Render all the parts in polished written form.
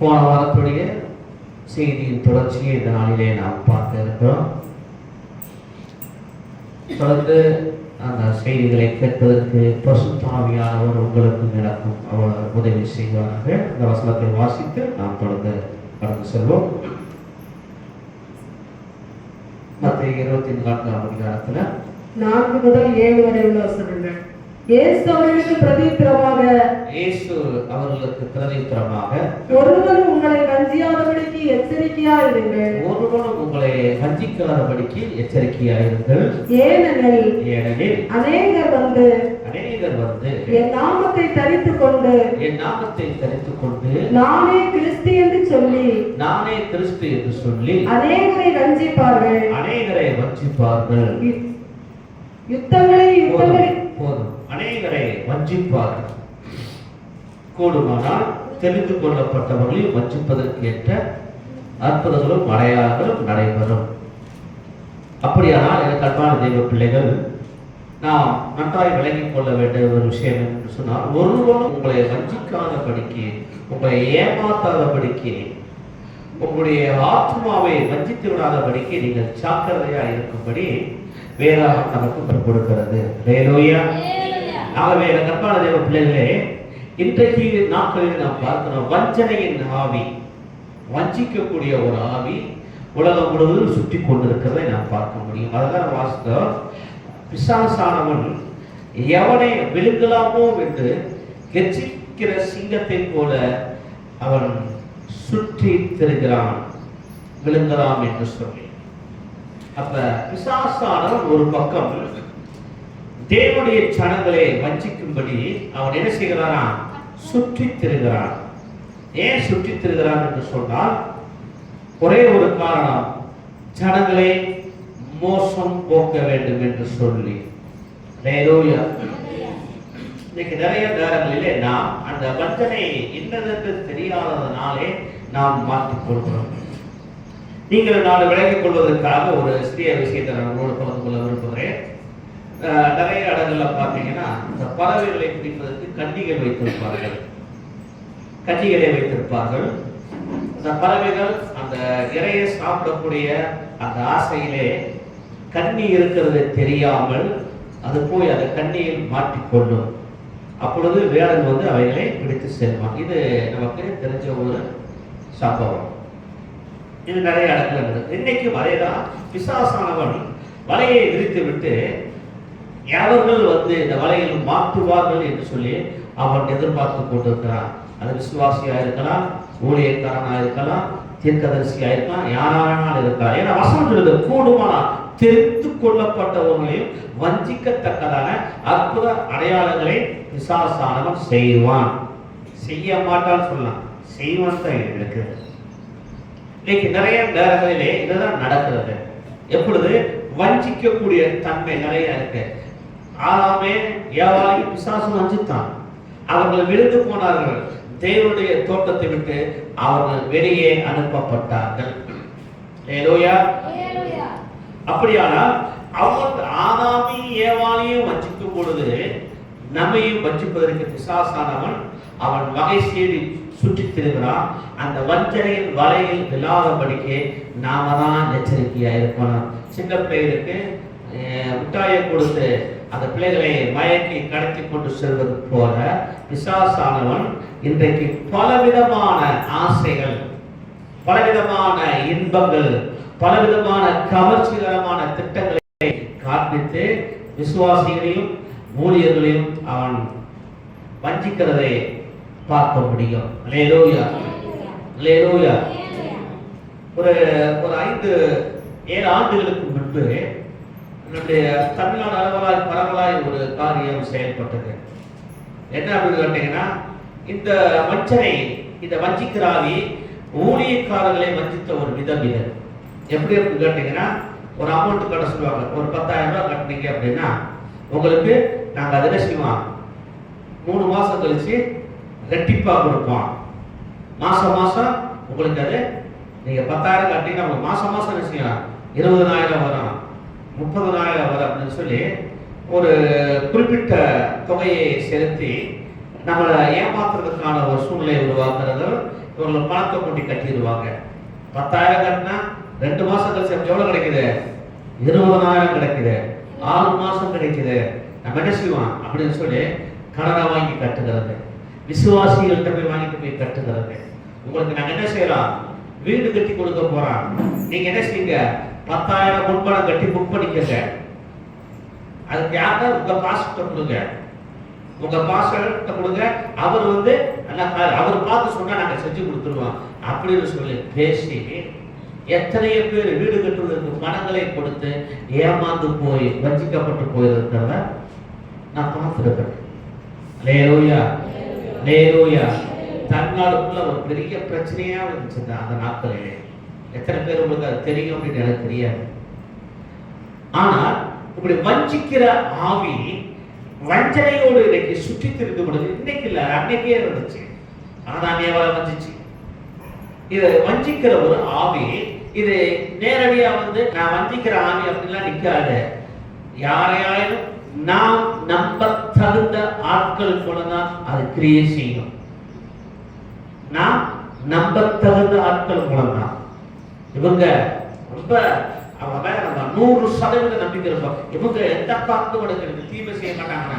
போன வாரத்துடைய செய்தியின் தொடர்ச்சியை இந்த நாளிலே நாம் பார்க்க இருக்கிறோம். தொடர்ந்து அந்த செய்திகளை கேட்பதற்கு பரிசுத்த ஆவியானவர் உங்களுக்கும் எனக்கும் அவர் உதவி செய்வார்கள். இந்த வசனத்தை வாசித்து நாம் தொடர்ந்து கடந்து செல்வோம். மத்திய 24ஆம் அதிகாரத்தில் 4 முதல் 7 வரை உள்ள வசனங்கள். இயேசு அவர்களுக்கு பிரதியுத்தரமாக, ஒருவனும் உங்களை வஞ்சியாதபடிக்கு எச்சரிக்கையாயிருங்கள். ஏனெனில் அநேகர் வந்து என் நாமத்தை தரித்துக் கொண்டு நானே கிறிஸ்து என்று சொல்லி அநேகரை வஞ்சிப்பார்கள். யுத்தங்களை அநேகரை வஞ்சிப்பார்கள். கூடுமானால் தெரிந்து கொள்ளப்பட்டவர்களையும் வஞ்சிப்பதற்கு ஏற்ற அற்புதங்களும் அடையாளங்களும் நடைபெறும். அப்படியானால் எனக்கு அன்பான தெய்வ பிள்ளைகள், நாம் நன்றாய் விளங்கிக் கொள்ள வேண்டிய ஒரு விஷயம் என்று சொன்னால், ஒருவனும் உங்களை வஞ்சிக்காதபடிக்கு, உங்களை ஏமாத்தாதபடிக்கு, உங்களுடைய ஆத்மாவை வஞ்சித்து விடாதபடிக்கு நீங்கள் ஜாக்கிரதையாக இருக்கும்படி வேதாகம் நமக்கு கற்றுக் கொடுக்கிறது. ஹல்லேலூயா. ஆகவே கர்த்தருடைய தேவ பிள்ளைகளே, இன்றைக்கு நாட்களில் நாம் பார்க்கிறோம், வஞ்சனையின் ஆவி, வஞ்சிக்கக்கூடிய ஒரு ஆவி உலகம் முழுவதும் சுற்றி கொண்டிருக்கிறதை நாம் பார்க்க முடியும். அதெல்லாம் வாசித்தோம். பிசாசானவன் எவனை விழுங்கலாமோ என்று கெர்ச்சிக்கிற சிங்கத்தை போல அவன் சுற்றி திரிகிறான், விழுங்கலாம் என்று சொல்லி. அப்ப பிசாசானவன் ஒரு பக்கம் தேவனுடைய ஜனங்களை வஞ்சிக்கும்படி அவன் என்ன செய்கிறான்? சுற்றி திரிகிறான். ஏன் சுற்றி திரிகிறான் என்று சொன்னால், ஒரே ஒரு காரணம், ஜனங்களை மோசம் போக்க வேண்டும் என்று சொல்லி. இன்னைக்கு நிறைய நேரங்களிலே நாம் அந்த வஞ்சனை என்னதென்று தெரியாததனாலே நாம் மாற்றிக் கொள்கிறோம். நீங்கள் நான் விளங்கிக் கொள்வதற்காக ஒரு சிறிய விஷயத்தை நான் உங்களோடு பகிர்ந்து கொள்ள விரும்புகிறேன். நிறைய இடங்கள்ல பார்த்தீங்கன்னா, இந்த பறவைகளை பிடிப்பதற்கு கன்னிகளை வைத்திருப்பார்கள். அந்த பறவைகள் அந்த இறையை சாப்பிடக்கூடிய அந்த ஆசையிலே கன்னி இருக்கிறது தெரியாமல் அது போய் அந்த கன்னியில் மாட்டிக்கொள்ளும். அப்பொழுது வேடன் வந்து அவைகளை பிடித்து செல்வான். இது நமக்கு தெரிஞ்ச ஒரு சம்பவம். இது நிறைய இடத்துல நடக்குது. இன்னைக்கும் அதேதான். பிசாசானவன் வலையை விரித்து விட்டு எவர்கள் வந்து இந்த வலையில் மாற்றுவார்கள் என்று சொல்லி அவன் எதிர்பார்த்து கொண்டிருக்கிறான். அது விசுவாசியா இருக்கலாம், ஊழியக்காரனா இருக்கலாம், தீர்க்கதரிசியா இருக்கலாம், யாரானால் இருக்கலாம். ஏன்னா வசனம் சொல்லுது, கூடுமானால் தெரிந்து கொள்ளப்பட்டவர்களையும் வஞ்சிக்கத்தக்கதான அற்புத அடையாளங்களை பிசாசானவன் செய்வான். செய்ய மாட்டான்னு சொல்லலாம், செய்வான் தான் இருக்கு. இன்னைக்கு நிறைய நேரங்களிலே இதுதான் நடக்கிறது. எப்பொழுது வஞ்சிக்கக்கூடிய தன்மை நிறைய இருக்கு. ஆறாமே ஏவாளி பிசாசு வஞ்சித்தான். அவர்கள் விழுந்து போனார்கள். தேவனுடைய தோட்டத்தை விட்டு அவர்கள் வெளியே அனுப்பப்பட்டார்கள். ஹல்லேலூயா. அப்படியானால் அவர்கள் ஆதாமி ஏவாளையும் வஞ்சிக்கும் பொழுது நம்மையும் வஞ்சிப்பதற்கு பிசாசானவன் அவன் வகை சேடி சுற்றி திருகிறான். அந்த வஞ்சனையின் வலையில் விழாதபடிக்கு நாம தான் எச்சரிக்கையா இருக்கணும். சின்ன பிள்ளைகளுக்கு மிட்டாயை கொடுத்து அந்த பிள்ளைகளை மயக்கி கடத்தி கொண்டு செல்வது போல பிசாசானவன் இன்றைக்கு பலவிதமான ஆசைகள், பலவிதமான இன்பங்கள், பலவிதமான கவர்ச்சிகரமான திட்டங்களை காண்பித்து விசுவாசிகளையும் ஊழியர்களையும் அவன் வஞ்சிக்கிறதை பார்க்க முடியும். அல்லேலூயா, அல்லேலூயா. ஒரு 5-7 ஆண்டுகளுக்கு முன்பு என்னுடைய தமிழ்நாடு அளவலாய் பரவலாய் ஒரு காரியம் செயல்பட்டது. என்ன அப்படின்னு கேட்டீங்கன்னா, இந்த வஞ்சனை, இந்த வஞ்சிக்கிறாவி ஊழியக்காரர்களை வஞ்சித்த ஒரு விதம் இது. எப்படி அப்படின்னு கேட்டீங்கன்னா, ஒரு அமௌண்ட் கட்ட சொல்லுவாங்க. ஒரு 10,000 ரூபாய் கட்டினீங்க அப்படின்னா உங்களுக்கு நாங்கள் அதில் செய்வோம், 3 மாதம் கழிச்சு ரெட்டிப்பாக கொடுப்போம். மாதம் உங்களுக்கு அது நீங்கள் 10,000 கட்டிங்கன்னா உங்களுக்கு மாதம் என்ன செய்யலாம், 20,000 வரும், 30,000 வரும் அப்படின்னு சொல்லி ஒரு குறிப்பிட்ட தொகையை செலுத்தி நம்மளை ஏமாத்துறதுக்கான ஒரு சூழ்நிலை உருவாக்குறது இவங்களை பணத்தை கொண்டு கட்டிடுவாங்க. 10,000 கட்டினா 2 மாசம் கழிச்சு எவ்வளவு கிடைக்குது? 20,000 கிடைக்குது. 6 மாசம் கிடைக்குது. நம்ம என்ன செய்வோம் அப்படின்னு சொல்லி கடனை வாங்கி கட்டுகிறது, விசுவாசிகள்கிட்ட போய் வாங்கிட்டு போய் கட்டுகிறது. உங்களுக்கு நாங்க என்ன செய்யலாம்? வீடு கட்டி கொடுக்க போறோம். நீங்க என்ன செய்யுங்க? 10,000 முன்பணம் கட்டி புக் பண்ணிக்கங்க. அதுக்கு யாருன்னா உங்க பாஸ்கிட்ட கொடுங்க, உங்க பாஸ்கிட்ட கொடுங்க. அவர் அவர் பார்த்து சொன்னா நாங்க செஞ்சு கொடுத்துருவோம் அப்படின்னு சொல்லி பேசி எத்தனையோ பேர் வீடு கட்டுவதற்கு பணங்களை கொடுத்து ஏமாந்து போய் வஞ்சிக்கப்பட்டு போயிருக்கிறத நான் பார்த்துருக்கேன். லேலூயா, லேலூயா. தமிழ்நாடுக்குள்ள ஒரு பெரிய பிரச்சனையா இருந்துச்சு அந்த நாட்களிலே. எத்தனை பேர் உங்களுக்கு அது தெரியும் அப்படின்னு எனக்கு தெரியாது. ஆனால் இப்படி வஞ்சிக்கிற ஆவி வஞ்சனையோடு இன்னைக்கு சுற்றி திரிந்து விடுது. இன்னைக்கு இல்ல, அன்னைக்கே இருந்துச்சு. ஆனானியாவை வஞ்சிச்சு. இது வஞ்சிக்கிற ஒரு ஆவி. இது நேரடியா நான் வஞ்சிக்கிற ஆவி அப்படின்லாம் நிக்காது. யாரையாலும் நாம் நம்ப தகுந்த ஆட்கள் போலதான் அது கிரியை செய்யும். நாம் நம்ப தகுந்த ஆட்கள் மூலம்தான். இவங்க ரொம்ப அவங்க நம்ம 100% நம்பிக்கை இருப்போம். இவங்க எந்த காத்து எடுக்கிறது தீமை செய்ய மாட்டாங்கன்னா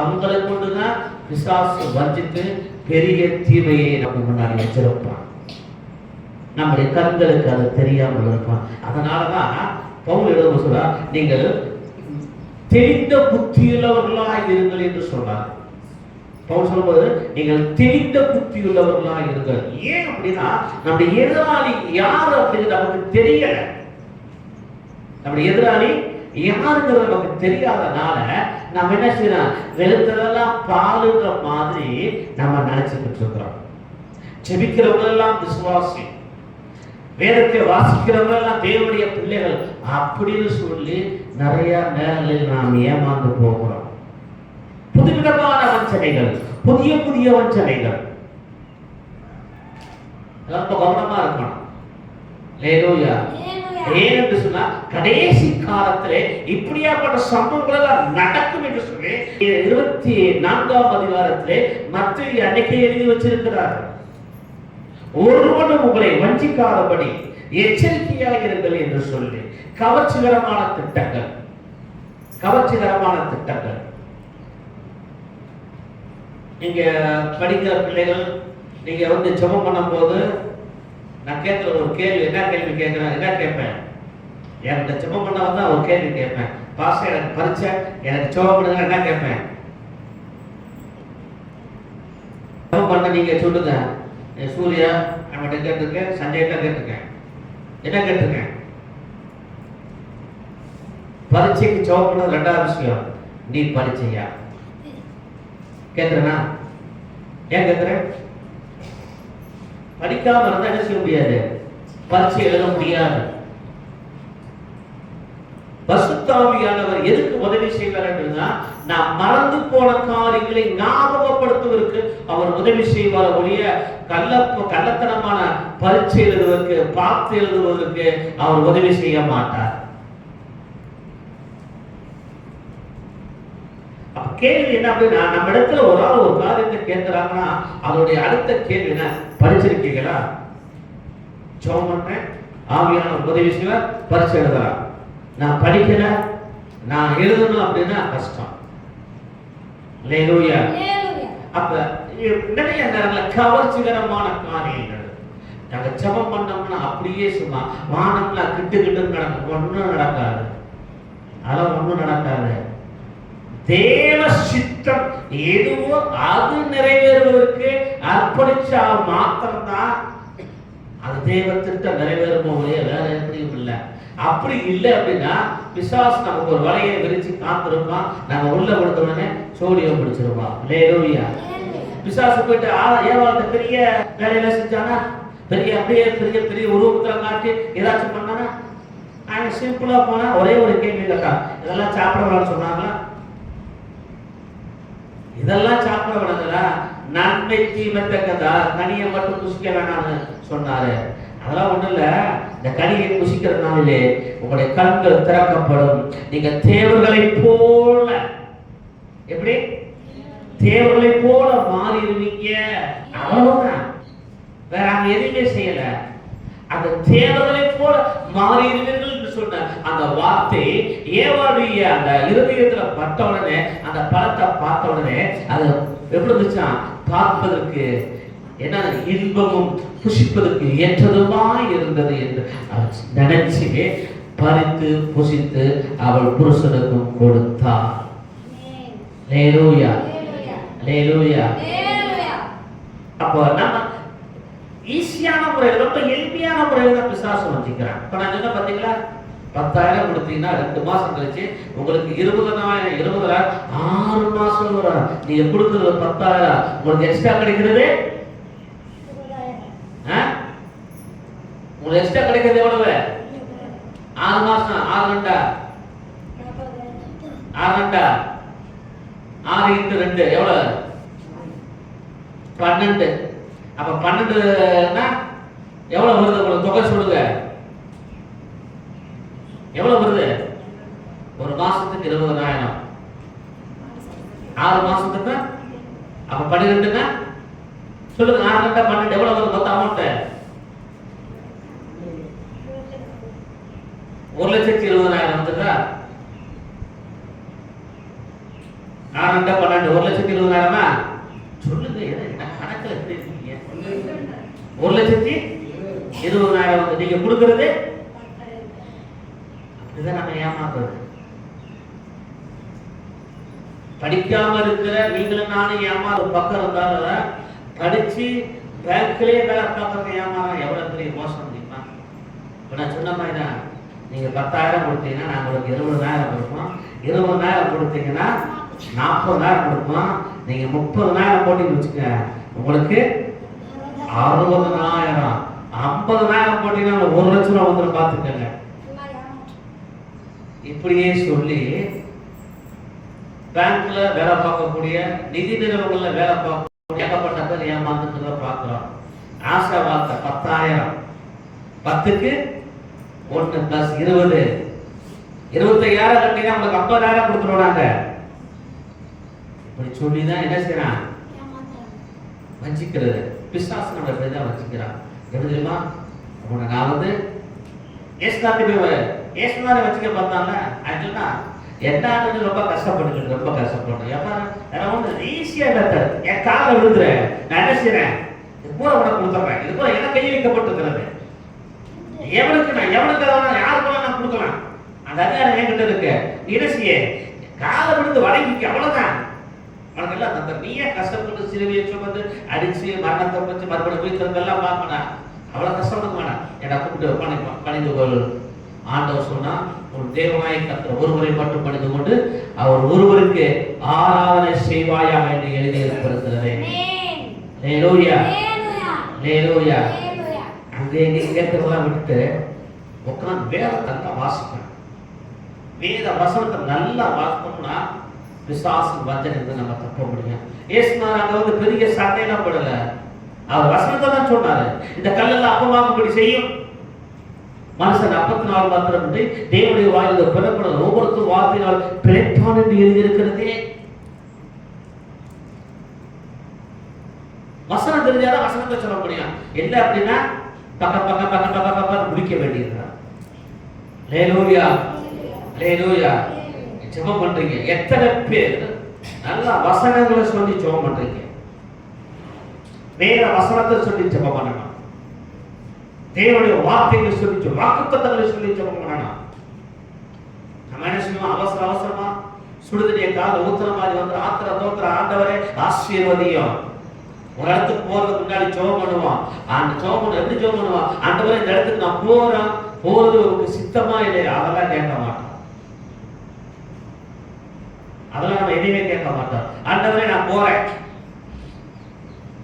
அவங்களை கொண்டுதான் பிசாசு வஞ்சித்து பெரிய தீமையை நம்ம முன்னாடி வச்சிருப்பான். நம்முடைய கண்களுக்கு அது தெரியாமல் இருப்பான். அதனாலதான் பவுல் எழுத சொல்றா, நீங்கள் தெளிந்த புத்தியுள்ளவர்களாக இருங்கள் என்று சொல்றார். பவுல் சொல்லும்போது நீங்கள் தெளிந்த புத்தியுள்ளவர்களாக இருங்கள். ஏன் அப்படின்னா நம்முடைய எதிராளி யாரு அப்படின்னு நமக்கு தெரியல. நம்முடைய எதிராளி யாருங்கிறது நமக்கு தெரியாதனால நம்ம என்ன செய்யறோம்? வெளுத்ததெல்லாம் பாலுன்ற மாதிரி நம்ம நினைச்சுக்கிட்டு இருக்கிறோம். ஜெபிக்கிறவங்க எல்லாம் விசுவாசி, வேதத்தை வாசிக்கிறவங்க எல்லாம் தேவனுடைய பிள்ளைகள் அப்படின்னு சொல்லி நிறைய நேரங்களில் நாம் ஏமாந்து போகிறோம். புதுவிதமான வஞ்சனைகள், புதிய புதிய வஞ்சனைகள். ரொம்ப கவனமா இருக்கணும். லேலூயா. ஏனென்று சொன்னா கடைசி காலத்திலே இப்படியாப்பட்ட சம்பவங்கள் எல்லாம் நடக்கும் என்று சொல்லி 24ஆம் அதிகாரத்திலே மத்தேயு அன்னைக்கே எழுதி வச்சிருக்கிறார். ஒருவனும் உங்களை வஞ்சிக்காதபடி எச்சரிக்கையாக இருங்கள் என்று சொல்லி கவர்ச்சிகரமான திட்டங்கள், கவர்ச்சிகரமான திட்டங்கள். நீங்க படிக்கிற பிள்ளைகள் நீங்க ஜெபம் பண்ணும் போது நான் கேட்கிற ஒரு கேள்வி, என்ன கேள்வி கேட்கிறேன்? என்ன கேட்பேன்? எனக்கு ஜெபம் பண்ண வந்தா ஒரு கேள்வி கேட்பேன். பாஸ்டர் எனக்கு பரிச்சை, எனக்கு ஜெபம் பண்ணுங்க. என்ன கேட்பேன்? ஜெபம் பண்ண நீங்க சொல்லுங்க. சூர்யா அவன்கிட்ட கேட்டிருக்கேன், சஞ்சய்கிட்ட கேட்டிருக்கேன். என்ன கேட்டிருக்கேன்? பரீட்சைக்கு ஜெபம் பண்ணது 2வது விஷயம். நீ பரீட்சையா கேட்கிறேனா? ஏன் கேட்கிறேன்? படிக்காம இருந்தா என்ன செய்ய முடியாது? பரீட்சை எழுத முடியாது. பரிசுத்த ஆவியானவர் எதுக்கு உதவி செய்வார் என்றா, நாம் மறந்து போன காரியங்களை ஞாபகப்படுத்துவதற்கு அவர் உதவி செய்வார். ஒழிய கள்ளத்தனமான பரீட்சை எழுதுவதற்கு, பார்த்து எழுதுவதற்கு அவர் உதவி செய்ய மாட்டார். கேள்வி என்ன அப்படின்னா, நம்ம இடத்துல ஒரு ஆள் ஒரு காரியத்தை கேட்கிறாங்கன்னா அதோடைய அடுத்த கேள்வி என்ன? படிச்சிருக்கீங்களா? ஜெபம் பண்றேன், ஆவியானவர் உதவி செய்வார், பரீட்சை எழுதுறா. நான் படிக்கல, நான் எழுதணும் அப்படின்னா கஷ்டம். லேலூயா. அப்ப நிறைய நேரங்களில் கவர்ச்சிகரமான காரியங்கள். நாங்க ஜெபம் பண்ணோம்னா அப்படியே சும்மா வானம்ல கிட்டு கிட்டு நடக்கும். ஒன்றும் நடக்காது. அதெல்லாம் ஒன்றும் நடக்காது. தேவ சித்தம் எதுவோ அது நிறைவேறுவதற்கு அர்ப்பணிச்சா மாத்திரம்தான் அது தேவ திட்டம் நிறைவேறுமோ, வேற எப்படியும் இல்லை. அப்படி இல்லை அப்படின்னா பிசாசு நமக்கு ஒரு வலையை விரிச்சு காத்திருப்பான். நம்ம உள்ள கொடுத்த உடனே சோடியம் பிடிச்சிருப்பான். லேலூயா. பிசாசு போயிட்டு ஏவாளத்தை பெரிய வேலையில செஞ்சானா, அப்படியே பெரிய பெரிய உருவத்துல காட்டி ஏதாச்சும் பண்ணானா, அவன் சிம்பிளா போனா ஒரே ஒரு கேள்வி கேட்டா, இதெல்லாம் சாப்பிடலாம்னு சொன்னாங்களா? இதெல்லாம் சாப்பிட விடுங்களா? நன்மை தீமை தக்கதா, கனியை மட்டும் புசிக்க வேணாம்னு சொன்னாரு. அதெல்லாம் ஒண்ணு இல்ல. இந்த கனியை புசிக்கிறதுனாலே உங்களுடைய கண்கள் திறக்கப்படும். நீங்க தேவர்களை போல, எப்படி தேவர்களை போல மாறிடுவீங்க. அவ்வளவுதான். வேற அங்க எதுவுமே செய்யல. அந்த தேவர்களை போல மாறிடுவீர்கள் என்று சொன்ன அந்த வார்த்தை ஏவாளுடைய அந்த இருதயத்துல பட்ட உடனே, அந்த பழத்தை பார்த்த உடனே அது எப்படி இருந்துச்சா, பார்ப்பதற்கு என்ன இன்பமும் புசிப்பதற்கு ஏற்றதுமாய் இருந்தது என்று நினைச்சு பறித்து புசித்து அவள் புருஷனுக்கும் கொடுத்தார். அல்லேலூயா, அல்லேலூயா. அப்போ நம்ம ஈஸியான முறையில், ரொம்ப எளிமையான முறையில் தான் பிசாசு வஞ்சிக்கிறான். இப்போ நான் சொன்ன பார்த்தீங்களா, 10,000 கொடுத்தீங்கன்னா 2 மாசம் கழிச்சு உங்களுக்கு 20,000 6 மாசம் வரும். நீங்க கொடுக்குறது 10,000, உங்களுக்கு எக்ஸ்ட்ரா கிடைக்கிறது உங்களுக்கு எக்ஸ்ட்ரா கிடைக்கிறது எவ்வளவு? 6 மாசம் 6 கண்டா 6 × 2 எவ்வளவு? 12. அப்ப 12னா எவ்வளவு வருது? உங்களுக்கு தொகை சொல்லுங்க, எவ்வளவு வருது? ஒரு மாசத்துக்கு 20,000, 6 மாசத்துக்கு அப்ப 12னா சொல்லுங்க. 6 × 12 எவ்வளவு வருது மொத்த அமௌண்ட்? 1,20,000 வந்துட்டா. 6 × 12 1,20,000 சொல்லுங்க. என்ன கணக்குல இருக்கீங்க? 1,20,000 வந்து நீங்க கொடுக்கிறது. இதுதான் நம்ம ஏமாத்துறது. படிக்காம இருக்கிற நீங்களும் நானும் ஏமாறு பக்கம் இருந்தாலும் படிச்சு பேங்க்லயே வேலை பார்க்கறது ஏமாறம் எவ்வளவு பெரிய மோசம் தெரியுமா? இப்ப நான் சொன்ன மாதிரி தான், நீங்க 10,000 கொடுத்தீங்கன்னா நாங்க உங்களுக்கு 20,000 கொடுப்போம். 20,000 கொடுத்தீங்கன்னா 40,000 கொடுப்போம். நீங்க 30,000 போட்டீங்கன்னு வச்சுக்க, உங்களுக்கு 60,000. 50,000 போட்டீங்கன்னா 1,00,000 வந்துடும். பார்த்துக்கங்க. இப்படியே சொல்லி பேங்க்ல வேலை பார்க்கக்கூடிய, நிதி நிறுவனங்கள்ல வேலை பார்க்கக்கூடிய ஏகப்பட்ட பேர் ஏமாந்துட்டு பார்க்கிறோம். ஆசை வார்த்தை 10,000, 10க்கு 1 + 20, 25,000 கட்டினா உங்களுக்கு 50,000 கொடுத்துருவாங்க. இப்படி சொல்லிதான் என்ன செய்யறான்? வஞ்சிக்கிறது. பிசாசு நம்ம இப்படிதான் வஞ்சிக்கிறான். எப்படி தெரியுமா? நான் வந்து ஏசுனாரை வச்சுக்க பார்த்தாங்க. ஆக்சுவலா என்னான்னு ரொம்ப கஷ்டப்பட்டு ஈஸியா இல்லை. என் காலை விழுந்துறேன், நான் என்ன செய்யறேன்? இது பூரா உனக்கு கொடுத்துறேன். இது பூரா எனக்கு கையில் வைக்கப்பட்டிருக்கிறது. எவனுக்கு நான் யாருக்கு நான் கொடுக்கலாம். அந்த அதிகாரம் என்கிட்ட இருக்கு. நீ என்ன செய்ய? காலை விழுந்து வணங்கிக்க, அவ்வளவுதான். உனக்கு எல்லாம் தந்த. நீயே கஷ்டப்பட்டு சிறுவியை சுமந்து அடிச்சு மரணத்தை வச்சு மறுபடியும் வீட்டுலாம் பார்க்கணும். அவ்வளவு கஷ்டம் வேணாம். என்னை கூப்பிட்டு பணிந்து கொள். ஆண்டவர் சொன்னா, ஒரு தேவனாய் கர்த்தர் ஒருவரை மட்டும் பணிந்து கொண்டு அவர் ஒருவருக்கு ஆராதனை செய்வாயாக என்று எழுதி இருக்கிறது. அல்லேலூயா, அல்லேலூயா. அங்கே கேட்டதெல்லாம் விட்டு உட்கார்ந்து வேதத்தை நல்லா வாசிக்கணும். வேத வசனத்தை நல்லா வாசிக்கணும்னா பிசாசு வஞ்சனை நம்ம தப்ப முடியும். ஏசுனார் அங்க வந்து பெரிய சண்டையெல்லாம் போடல. அவர் வசனத்தை தான் சொன்னாரு. இந்த கல்லெல்லாம் அப்பமாகும்படி செய்யும். மனுஷன் 44 மாத்திரம் என்று தேவனுடைய வாயில் பிறப்படும் ஒவ்வொரு வார்த்தையால் பிழைப்பான் என்று எழுதியிருக்கிறதே. வசனம் தெரிஞ்சாதான் வசனத்தை சொல்ல முடியும். என்ன அப்படின்னா பக்க முடிக்க வேண்டியிருக்கிறார். அல்லேலூயா, அல்லேலூயா. ஜெபம் பண்றீங்க. எத்தனை பேர் நல்லா வசனங்களை சொல்லி ஜெபம் பண்றீங்க? வேற வசனத்தை சொல்லி ஜெபம் பண்ணணும். தேவனுடைய வார்த்தைகளை சொல்லி வாக்குத்தத்தங்களை சொல்லி ஜெபம் பண்ணணும். நம்ம என்ன செய்யணும்? அவசரமா சுடுதடிய கால ஊத்துற மாதிரி வந்து ஆத்திர தோத்துற ஆண்டவரே ஆசீர்வதியும். ஒரு இடத்துக்கு போறதுக்கு முன்னாடி ஜெபம் பண்ணுவோம். அந்த ஜெபம் எப்படி ஜெபம் பண்ணுவோம்? ஆண்டவரே இந்த இடத்துக்கு நான் போறது உங்களுக்கு சித்தமா இல்லையா? அதெல்லாம் கேட்க மாட்டோம். அதெல்லாம் நம்ம எதையுமே கேட்க மாட்டோம். ஆண்டவரே நான் போறேன்,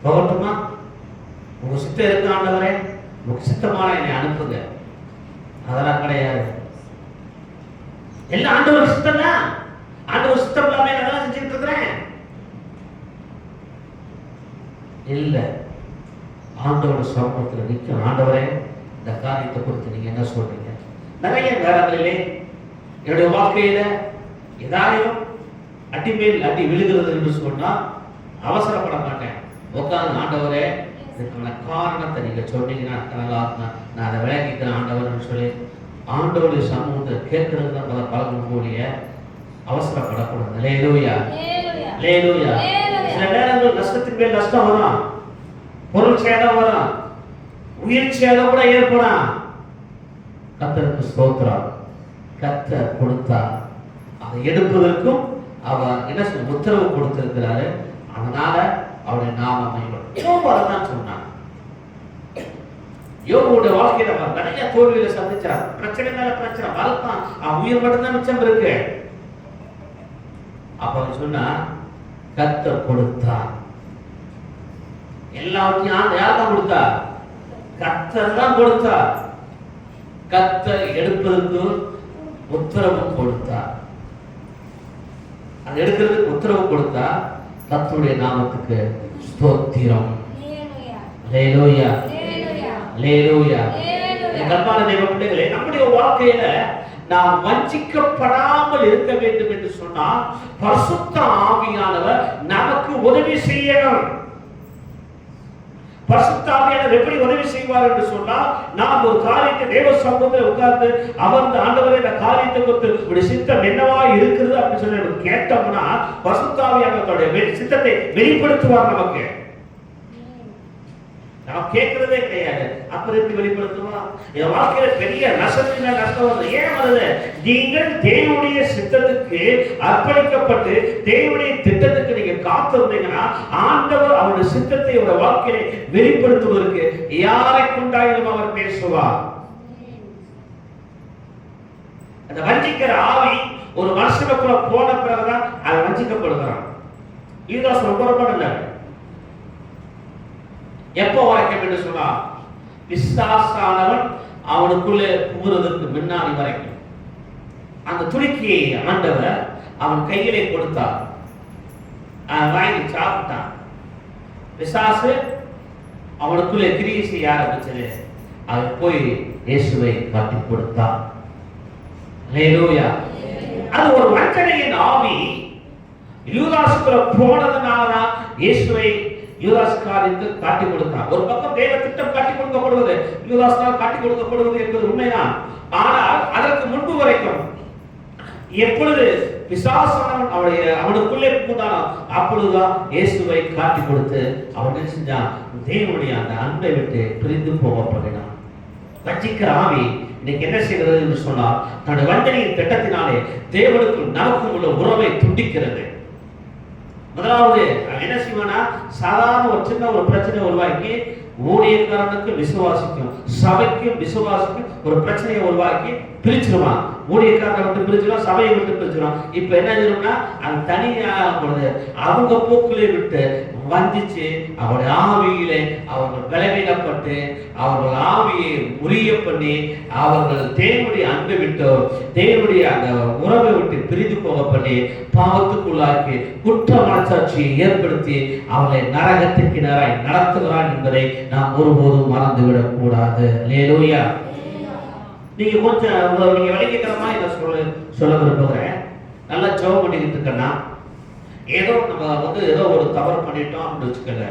போகட்டுமா? உங்க சித்தம் இருக்கு ஆண்டவரே, உங்க சித்தமான என்னை அனுப்புங்க. அதெல்லாம் கிடையாது. எல்லாம் ஆண்டவர் சித்தம் தான். ஆண்டவர் சித்தம் இல்லாம அதெல்லாம் செஞ்சுட்டு இருக்கிறேன் இல்ல. ஆண்டவர் சமூகத்தில் நிற்கும். ஆண்டவரே இந்த காரியத்தை குறித்து நீங்க என்ன சொல்றீங்க? நிறைய நேரங்களிலே என்னுடைய வாழ்க்கையில ஏதாயும் அடி மேல் அடி விழுகிறது என்று சொன்னா அவசரப்பட மாட்டேன். உட்கார்ந்து ஆண்டவரே இதுக்கான காரணத்தை நீங்க சொன்னீங்கன்னா நல்லா இருக்கும். நான் அதை விளங்கிக்கிறேன் ஆண்டவர்னு சொல்லி ஆண்டவருடைய சமூகத்தை கேட்கறது தான் பல பலனுடைய அவசரப்படக்கூடாது. அல்லேலூயா, அல்லேலூயா. சில நேரங்கள் நஷ்டத்துக்கு மேல் நஷ்டம் வரும், பொருள் சேதம் வரும், உயிர் சேதம் கூட ஏற்படும். கர்த்தருக்கு ஸ்தோத்திரம். கர்த்தர் கொடுத்தார், அதை எடுப்பதற்கும் அவர் என்ன சொல்ல உத்தரவு கொடுத்திருக்கிறாரு. அதனால அவருடைய நாமம் தான் சொன்னார். யோபுடைய வாழ்க்கையில அவர் நிறைய தோல்விகளை சந்திச்சார். பிரச்சனை மேல பிரச்சனை, வளர்த்தான், அவன் உயிர் மட்டும்தான் மிச்சம் இருக்கு. அப்ப அவர் சொன்னா கர்த்தர் கொடுத்தார். எல்லாவற்றையும் யார் தான் கொடுத்தார்? கர்த்தர் தான் கொடுத்தார். கர்த்தர் எடுப்பதற்கு உத்தரவு கொடுத்தார். அது எடுக்கிறதுக்கு உத்தரவு கொடுத்தா கர்த்தருடைய நாமத்துக்கு ஸ்தோத்திரம். அல்லேலூயா, அல்லேலூயா. கர்த்தருடைய தேவ பிள்ளைகளே, நம்முடைய வாழ்க்கையில நாம் வஞ்சிக்கப்படாமல் இருக்க வேண்டும் என்று சொன்னால் பரிசுத்த ஆவியானவர் நமக்கு உதவி செய்யணும். பரிசுத்த ஆவியானவர் எப்படி உதவி செய்வார் என்று சொன்னால், நாம் ஒரு காரியத்தை தேவ சமூகத்தில் உட்கார்ந்து அமர்ந்து ஆண்டவரே இந்த காரியத்தை குறித்து உடைய சித்தம் என்னவா இருக்கிறது அப்படின்னு சொல்லி கேட்டோம்னா பரிசுத்த ஆவியானவருடைய சித்தத்தை வெளிப்படுத்துவார் நமக்கு. நாம் கேட்கிறதே கிடையாது, அப்புறம் எப்படி வெளிப்படுத்துவோம்? என் வாழ்க்கையில பெரிய நஷ்டம் வருது. ஏன் வருது? நீங்கள் தேவனுடைய சித்தத்துக்கு அர்ப்பணிக்கப்பட்டு தேவனுடைய திட்டத்துக்கு நீங்க காத்திருந்தீங்கன்னா ஆண்டவர் அவருடைய சித்தத்தை அவருடைய வாழ்க்கையை வெளிப்படுத்துவதற்கு யாரை கொண்டாயிலும் அவர் பேசுவார். அந்த வஞ்சிக்கிற ஆவி ஒரு மனுஷனுக்குள்ள போன பிறகுதான் அது வஞ்சிக்கப்படுகிறான். இதுதான் ரொம்ப ரொம்ப நல்லது. எப்போ வரைக்கும் என்று சொன்னா பிசாசானவன் அவனுக்குள்ளே புகுறதற்கு முன்னாடி வரைக்கும் அந்த துணிக்கையை ஆண்டவர் அவன் கையிலே கொடுத்தார். வாங்கி சாப்பிட்டான். பிசாசு அவனுக்குள்ளே கிரியை செய்ய ஆரம்பிச்சது. அவன் போய் இயேசுவை காட்டி கொடுத்தான். அல்லேலூயா. அது ஒரு வஞ்சனையின் ஆவி யூதாசுக்குள்ள போனதுனாலதான் இயேசுவை யூதாஸ் காரியத்தை காட்டி கொடுத்தான். ஒரு பக்கம் தேவ திட்டம் காட்டி கொடுக்கப்படுவது, யூதாஸ்னால் காட்டி கொடுக்கப்படுவது என்பது உண்மைதான். ஆனால் அதற்கு முன்பு வரைக்கும் எப்பொழுது பிசாசானவன் அவனுக்குள்ளே புகுந்தானோ அப்பொழுதுதான் இயேசுவை காட்டி கொடுத்து அவன் என்ன செஞ்சான்? தேவனுடைய அந்த அன்பை விட்டு பிரிந்து போகப்படினான். வஞ்சிக்கிற ஆவி இன்னைக்கு என்ன செய்கிறது என்று சொன்னால் தன்னுடைய வஞ்சனையின் திட்டத்தினாலே தேவனுக்கும் நமக்கும் உள்ள உறவை துண்டிக்கிறது. முதலாவது என்ன செய்வானா, சாதாரண ஒரு சின்ன ஒரு பிரச்சனை உருவாக்கி ஊழியக்காரனுக்கு விசுவாசிக்கும் சபைக்கும் விசுவாசிக்கும் ஒரு பிரச்சனையை உருவாக்கி பிரிச்சிருவான். ஊழியக்காரனை விட்டு பிரிச்சிடும், சபையை விட்டு பிரிச்சிடும். இப்ப என்ன செய்யணும்னா அது தனியாக பொழுது அவங்க போக்கிலே விட்டு வஞ்சிச்சு அவருடைய ஆவியிலே அவர்கள் பலவீனப்பட்டு அவர்கள் ஆவியை முறிய பண்ணி அவர்கள் தேவனுடைய அன்பை விட்டு தேவனுடைய அந்த உறவை விட்டு பிரிந்து போக பண்ணி பாவத்துக்குள்ளாக்கி குற்ற மனசாட்சியை ஏற்படுத்தி அவர்களை நரகத்திற்கு நேராய் நடத்துகிறான் என்பதை நாம் ஒருபோதும் மறந்துவிடக் கூடாது. அல்லேலூயா. நீங்க கொஞ்சம் நீங்க விளங்கிக்கிறமா இதை சொல்ல விரும்புகிறேன். நல்லா ஜெபம் பண்ணிக்கிட்டு இருக்கேன்னா ஏதோ நம்ம ஏதோ ஒரு தவறு பண்ணிட்டோம் அப்படின்னு வச்சுக்கல,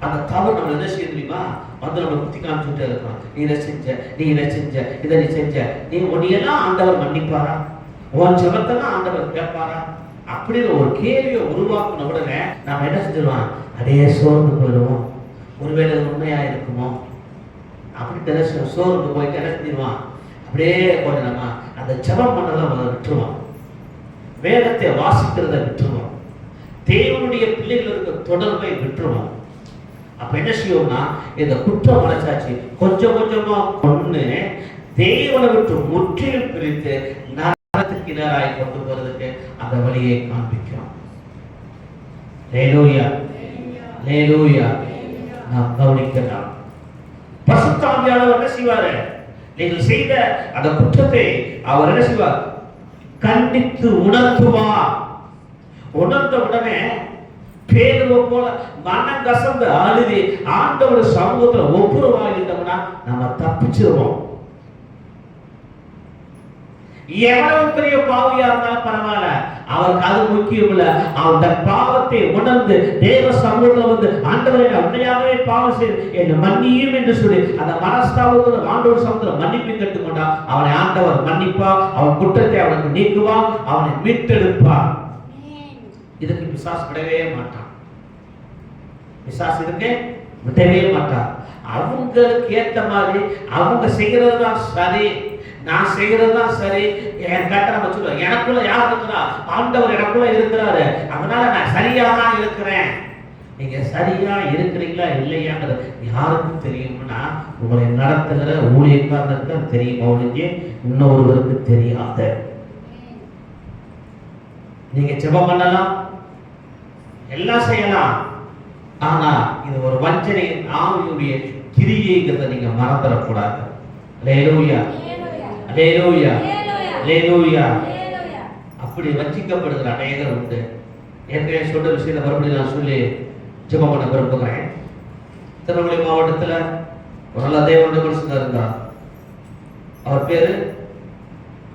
அந்த தவறு நம்ம என்ன செய்ய தெரியுமா? நம்ம குத்தி காமிச்சுட்டே இருக்கோம். நீ இதை செஞ்ச, நீ இதை செஞ்ச, இதை நீ செஞ்ச, நீ உன்னையெல்லாம் ஆண்டவர் மன்னிப்பாரா? உன் ஜெபத்தெல்லாம் ஆண்டவர் கேட்பாரா? அப்படின்னு ஒரு கேள்வியை உருவாக்குன உடனே நம்ம என்ன செஞ்சிருவோம்? அடையே சோர்ந்து போயிடுவோம். ஒருவேளை உண்மையா இருக்குமோ அப்படி சோர்ந்து போயிட்டு என்ன செஞ்சிருவான்? அப்படியே கொஞ்சம் நம்ம அந்த ஜெபம் பண்ணதான் விட்டுருவோம், வேதத்தை வாசிக்கிறத விட்டுருவோம், தேவனுடைய பிள்ளைகளுக்கு தொடர்பை விட்டுருவோம். அப்ப என்ன செய்வோம்னா இந்த குற்ற மனசாட்சி கொஞ்சம் கொஞ்சமா கொண்டு தேவனை விட்டு முற்றிலும் பிரித்து நரகத்துக்கு நேராய் கொண்டு போறதுக்கு அந்த வழியை காண்பிக்கிறோம். அல்லேலூயா, அல்லேலூயா. நாம் கவனிக்கலாம். பரிசுத்த ஆவியானவர் என்ன செய்வாரு? நீங்கள் செய்த அந்த குற்றத்தை அவர் என்ன செய்வார்? கண்டித்து உணர்த்துவார். உணர்ந்த உடனே பேதுருவை போல மனம் கசந்து அழுதி ஆண்டவருடைய சமூகத்துல ஒப்புரவாகிட்டோம்னா நம்ம தப்பிச்சிருவோம். எவ்வளவு பெரிய பாவியா இருந்தாலும் பரவாயில்ல, அவருக்கு அது முக்கியம் இல்ல. அவன் தன் பாவத்தை உணர்ந்து தேவ சமூகத்துல வந்து ஆண்டவரே நான் உண்மையாகவே பாவம் செய்து என்னை மன்னியும் என்று சொல்லி அந்த மனஸ்தாபத்தோட ஆண்டவர் சமூகத்துல மன்னிப்பு கேட்டுக்கொண்டா அவனை ஆண்டவர் மன்னிப்பா, அவன் குற்றத்தை அவனுக்கு நீக்குவா, அவனை மீட்டெடுப்பா. இதுக்கு பிசாசு விடவே மாட்டான். பிசாசு இதுக்கு விடவே மாட்டான். அவங்களுக்கு ஏத்த மாதிரி அவங்க செய்யறது தான் சரி, நான் செய்யறது தான் சரி. என் கட்ட நம்ம சொல்லுவோம், எனக்குள்ள யார் இருக்கிறா? ஆண்டவர் எனக்குள்ள இருக்கிறாரு, அதனால நான் சரியா தான் இருக்கிறேன். நீங்க சரியா இருக்கிறீங்களா இல்லையாங்கிறது யாருக்கும் தெரியும்னா உங்களை நடத்துகிற ஊழியக்காரனுக்கு தெரியும், அவனுக்கு இன்னொருவருக்கு தெரியாது. நீங்க ஜெபம் பண்ணலாம், எல்லாம் செய்யலாம், ஆனா இது ஒரு வஞ்சனையின் ஆவியுடைய கிரியைங்கிறத நீங்க மறந்துடக்கூடாது. அல்லேலூயா, அல்லேலூயா, அல்லேலூயா. அப்படி வஞ்சிக்கப்படுகிற அநேகர் உண்டு. ஏற்கனவே சொன்ன விஷயத்தை மறுபடியும் நான் சொல்லி ஜெபம் பண்ண விரும்புகிறேன். திருநெல்வேலி மாவட்டத்தில் ஒரு நல்ல தேவனுடைய மனுஷன் இருந்தார். அவர் பேரு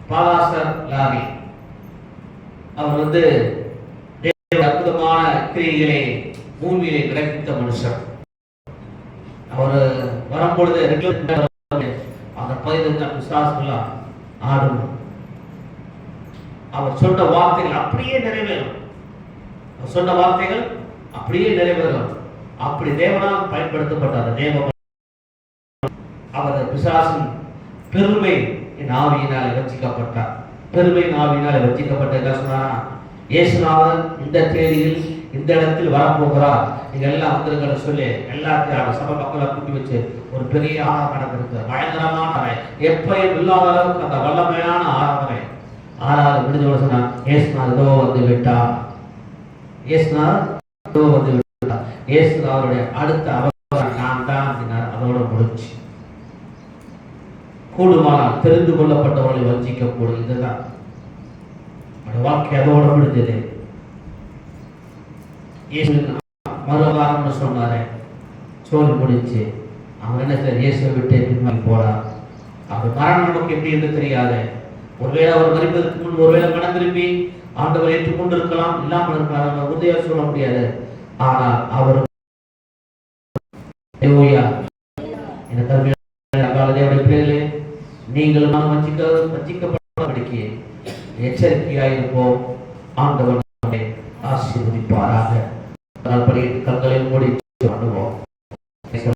பாலாசர் லாரி. அவர் வந்து அற்புதமான கிரியைகளை பூமியிலே கிடைத்த மனுஷன். அவர் வரும்பொழுது அந்த பகுதியில் விசுவாசங்களா ஆடும். அவர் சொன்ன வார்த்தைகள் அப்படியே நிறைவேறும். அவர் சொன்ன வார்த்தைகள் அப்படியே நிறைவேறும். அப்படி தேவனால் பயன்படுத்தப்பட்டார். தேவ அவர் பிசாசின் பெருமை ஆவியினாலே வஞ்சிக்கப்பட்டார். பெருமை ஆவியினாலே வஞ்சிக்கப்பட்ட சொன்னாரா, இயேசுநாதன் இந்த தேதியில் இந்த இடத்தில் வரப்போகிறார், நீங்க எல்லாம் வந்துருங்கிற சொல்லி எல்லாத்தையும் சபை மக்களை கூட்டி வச்சு ஒரு பெரிய ஆராதனை நடந்திருக்கு. பயங்கரமான எப்பயும் இல்லாத அளவுக்கு அந்த வல்லமையான ஆராதனை. ஆறாவது முடிஞ்ச சொன்னா இயேசுநாதன் இதோ வந்து விட்டார், இயேசுநாதன் இதோ வந்து விட்டார். இயேசுநாதன் அவருடைய அடுத்த அவசரம் நான் தான் அப்படின்னார். அதோட முடிச்சு. கூடுமானால் தெரிந்து கொள்ளப்பட்டவர்களை வஞ்சிக்கக்கூடும். இதுதான் வாழ்க்கை அதோட முடிஞ்சது. மறுவாரம்னு சொன்னாரு, சோழி முடிச்சு. அவன் என்ன சார் இயேசுவை விட்டு பின்வாங்கி போடா. அவர் மரணம் நமக்கு எப்படி என்று தெரியாது. ஒருவேளை அவர் மறிப்பதற்கு முன் ஒருவேளை மனம் திரும்பி ஆண்டவர் ஏற்றுக்கொண்டு இருக்கலாம், இல்லாமல் இருக்கலாம், நம்ம உறுதியாக சொல்ல முடியாது. ஆனால் அவர் பிள்ளைகளே, நீங்கள் நாம் வஞ்சிக்கப்படாதபடிக்கு எச்சரிக்கையாயிருப்போம். ஆண்டவர் ஆசீர்வதிப்பாராக. கண்களை மூடி